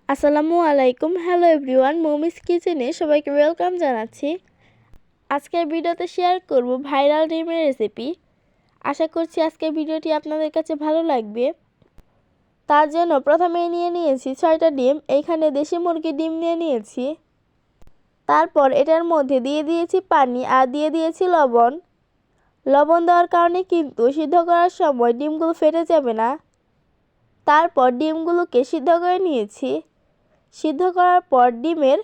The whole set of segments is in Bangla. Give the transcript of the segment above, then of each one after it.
আসসালামু আলাইকুম। হ্যালো এভরিওয়ান, মমিস কিচেনে সবাইকে ওয়েলকাম জানাচ্ছি। আজকের ভিডিওতে শেয়ার করব ভাইরাল ডিমের রেসিপি। আশা করছি আজকের ভিডিওটি আপনাদের কাছে ভালো লাগবে। তার জন্য প্রথমেই নিয়ে নিয়েছি 6টা ডিম। এইখানে দেশি মুরগির ডিম নিয়ে নিয়েছি। তারপর এটার মধ্যে দিয়ে দিয়েছি পানি আর দিয়ে দিয়েছি লবণ। লবণ দেওয়ার কারণে কিন্তু সিদ্ধ করার সময় ডিমগুলো ফেটে যাবে না। তারপর ডিমগুলোকে সিদ্ধ করে নিয়েছি। সিদ্ধ করার পর ডিমের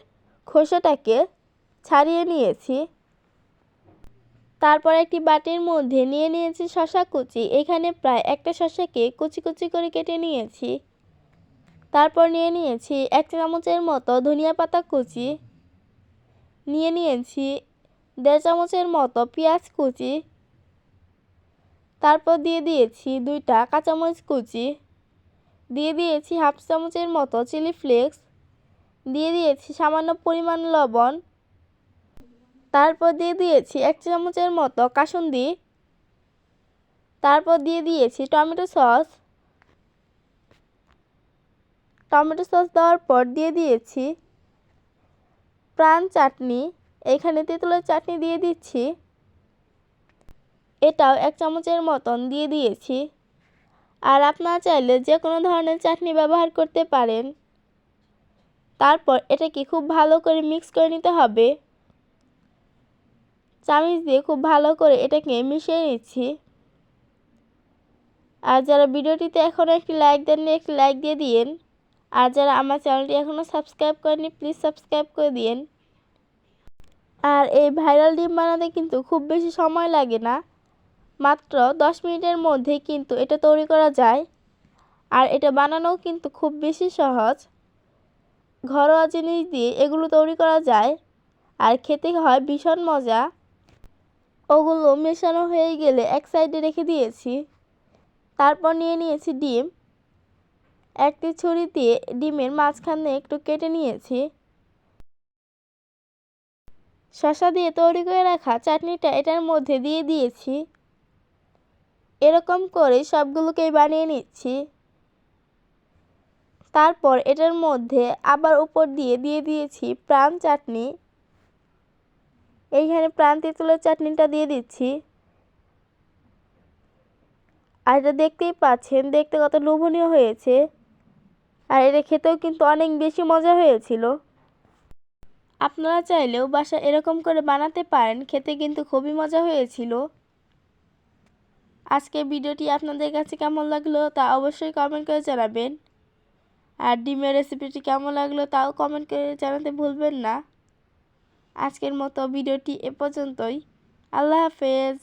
খোসাটাকে ছাড়িয়ে নিয়েছি। তারপর একটি বাটির মধ্যে নিয়ে নিয়েছি শসা কুচি। এখানে প্রায় একটা শসাকে কুচি কুচি করে কেটে নিয়েছি। তারপর নিয়ে নিয়েছি 1 চামচের মতো ধনিয়া পাতা কুচি। নিয়ে নিয়েছি 1.5 চামচের মতো পেঁয়াজ কুচি। তারপর দিয়ে দিয়েছি 2টা কাঁচামরিচ কুচি। দিয়ে দিয়েছি 1/2 চামচের মতো চিলি ফ্লেক্স। দিয়ে দিয়েছি সামান্য পরিমাণ লবণ। তারপর দিয়ে দিয়েছি 1 চামচের মতো কাসুন্দি। তারপর দিয়ে দিয়েছি টমেটো সস। দেওয়ার পর দিয়ে দিয়েছি প্রাণ চাটনি। এখানে তেঁতুলের চাটনি দিয়ে দিচ্ছি। এটাও 1 চামচের মতন দিয়ে দিয়েছি। আর আপনারা চাইলে যে কোনো ধরনের চাটনি ব্যবহার করতে পারেন। তারপর এটাকে খুব ভালো করে মিক্স করে নিতে হবে। চামচ দিয়ে খুব ভালো করে এটাকে মিশিয়ে নিচ্ছি। আর যারা ভিডিওটিতে এখনও একটি লাইক দেননি, একটি লাইক দিয়ে দিন। আর যারা আমার চ্যানেলটি এখনও সাবস্ক্রাইব করেনি, প্লিজ সাবস্ক্রাইব করে দিন। আর এই ভাইরাল ডিম বানাতে কিন্তু খুব বেশি সময় লাগে না, মাত্র 10 মিনিটের মধ্যেই কিন্তু এটা তৈরি করা যায়। আর এটা বানানোও কিন্তু খুব বেশি সহজ। ঘরোয়া জিনিস দিয়ে এগুলো তৈরি করা যায় আর খেতে হয় ভীষণ মজা। ওগুলো মেশানো হয়ে গেলে এক সাইডে রেখে দিয়েছি। তারপর নিয়ে নিয়েছি ডিম। একটি ছুরি দিয়ে ডিমের মাঝখানে একটু কেটে নিয়েছি। শসা দিয়ে তৈরি করে রাখা চাটনিটা এটার মধ্যে দিয়ে দিয়েছি। এরকম করে সবগুলোকেই বানিয়ে নিচ্ছি। তারপর এটার মধ্যে আবার উপর দিয়ে দিয়েছি প্রাণ চাটনি। এইখানে প্রাণ তেঁতুলের চাটনিটা দিয়ে দিচ্ছি। আর এটা দেখতেই পাচ্ছেন দেখতে কত লোভনীয় হয়েছে। আর এটা খেতেও কিন্তু অনেক বেশি মজা হয়েছিল। আপনারা চাইলেও বাসায় এরকম করে বানাতে পারেন, খেতে কিন্তু খুবই মজা হয়েছিল। আজকের ভিডিওটি আপনাদের কাছে কেমন লাগলো তা অবশ্যই কমেন্ট করে জানাবেন। আর ডিমের রেসিপিটি কেমন লাগলো তাও কমেন্ট করে জানাতে ভুলবেন না। আজকের মতো ভিডিওটি এ পর্যন্তই। আল্লাহ হাফেজ।